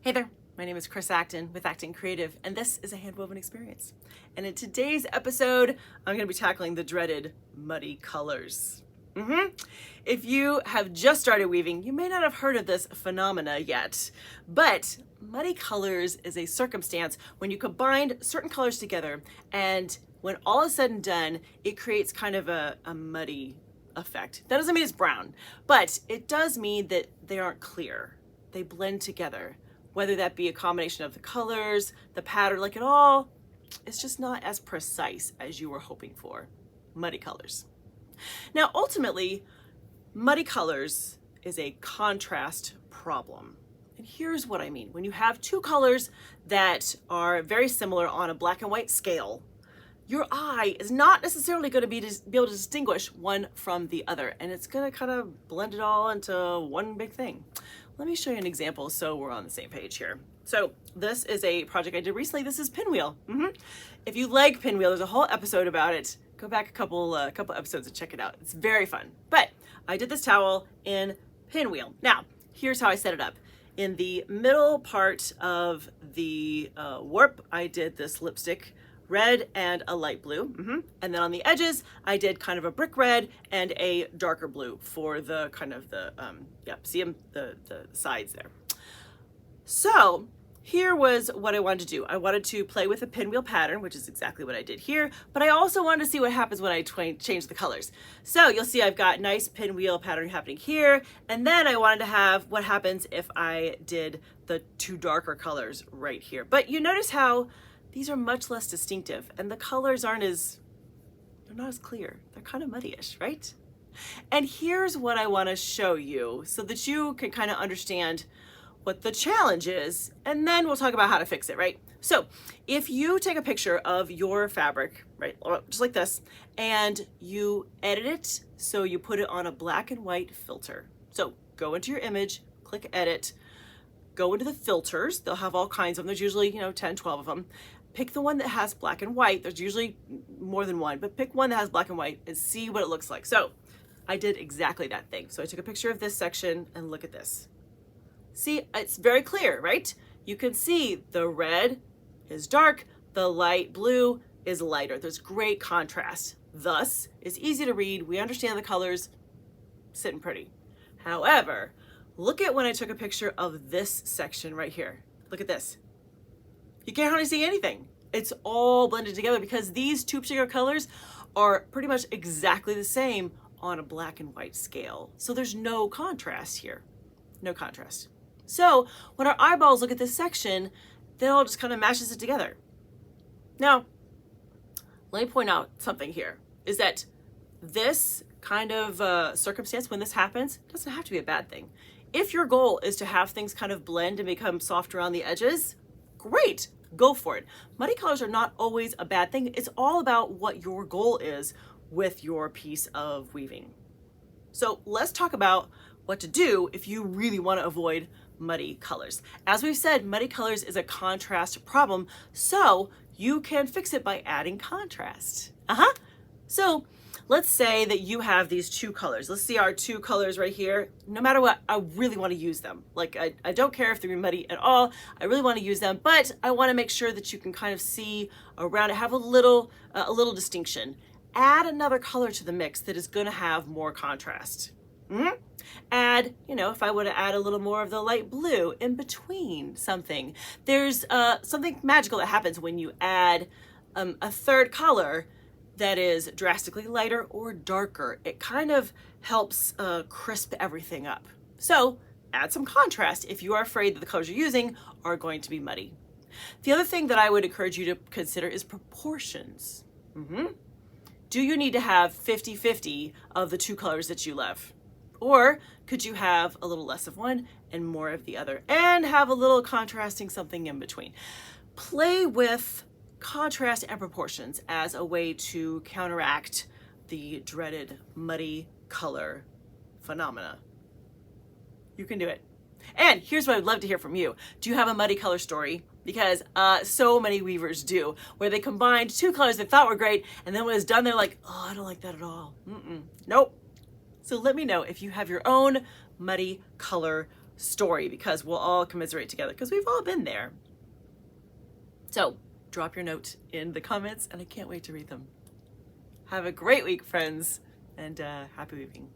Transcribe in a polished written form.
Hey there, my name is Chris Acton with Acton Creative, and this is a handwoven experience. And in today's episode, I'm going to be tackling the dreaded muddy colors. If you have just started weaving, you may not have heard of this phenomena yet, but muddy colors is a circumstance when you combine certain colors together, and when all is said and done, it creates kind of a muddy effect. That doesn't mean it's brown, but it does mean that they aren't clear. They blend together. Whether that be a combination of the colors, the pattern, like it all, it's just not as precise as you were hoping for. Muddy colors. Now, ultimately, muddy colors is a contrast problem. And here's what I mean. When you have two colors that are very similar on a black and white scale, your eye is not necessarily going to be able to distinguish one from the other, and it's going to kind of blend it all into one big thing. Let me show you an example so we're on the same page here. So this is a project I did recently. This is Pinwheel. If you like Pinwheel, there's a whole episode about it. Go back a couple episodes and check it out. It's very fun. But I did this towel in Pinwheel. Now, here's how I set it up. In the middle part of the warp, I did this lipstick red and a light blue. And then on the edges, I did kind of a brick red and a darker blue for the kind of the, see them, the sides there. So here was what I wanted to do. I wanted to play with a pinwheel pattern, which is exactly what I did here, but I also wanted to see what happens when I change the colors. So you'll see I've got nice pinwheel pattern happening here, and then I wanted to have what happens if I did the two darker colors right here. But you notice how these are much less distinctive, and the colors they're not as clear. They're kind of muddy-ish, right? And here's what I want to show you so that you can kind of understand what the challenge is, and then we'll talk about how to fix it, right? So if you take a picture of your fabric, right, just like this, and you edit it, so you put it on a black and white filter. So go into your image, click edit, go into the filters. They'll have all kinds of them. There's usually, 10, 12 of them. Pick the one that has black and white. There's usually more than one, but pick one that has black and white and see what it looks like. So I did exactly that thing. So I took a picture of this section and look at this. See, it's very clear, right? You can see the red is dark, the light blue is lighter. There's great contrast. Thus, it's easy to read. We understand the colors, sitting pretty. However, look at when I took a picture of this section right here. Look at this. You can't hardly see anything. It's all blended together because these two particular colors are pretty much exactly the same on a black and white scale. So there's no contrast here. No contrast. So when our eyeballs look at this section, that all just kind of mashes it together. Now, let me point out something here, is that this kind of circumstance, when this happens, doesn't have to be a bad thing. If your goal is to have things kind of blend and become soft around the edges, great, go for it. Muddy colors are not always a bad thing. It's all about what your goal is with your piece of weaving. So let's talk about what to do if you really want to avoid muddy colors. As we've said, muddy colors is a contrast problem, so you can fix it by adding contrast. So let's say that you have these two colors. Let's see our two colors right here. No matter what, I really want to use them. Like I don't care if they're muddy at all. I really want to use them, but I want to make sure that you can kind of see around it, have a little distinction. Add another color to the mix that is going to have more contrast. Add, if I would add a little more of the light blue in between something. There's something magical that happens when you add a third color that is drastically lighter or darker. It kind of helps crisp everything up. So add some contrast if you are afraid that the colors you're using are going to be muddy. The other thing that I would encourage you to consider is proportions. Do you need to have 50-50 of the two colors that you love? Or could you have a little less of one and more of the other and have a little contrasting something in between? Play with contrast and proportions as a way to counteract the dreaded muddy color phenomena. You can do it. And here's what I'd love to hear from you. Do you have a muddy color story? Because so many weavers do, where they combined two colors they thought were great, and then when it's done, they're like, oh, I don't like that at all. Nope. So let me know if you have your own muddy color story, because we'll all commiserate together, because we've all been there. So drop your note in the comments, and I can't wait to read them. Have a great week, friends, and happy weaving.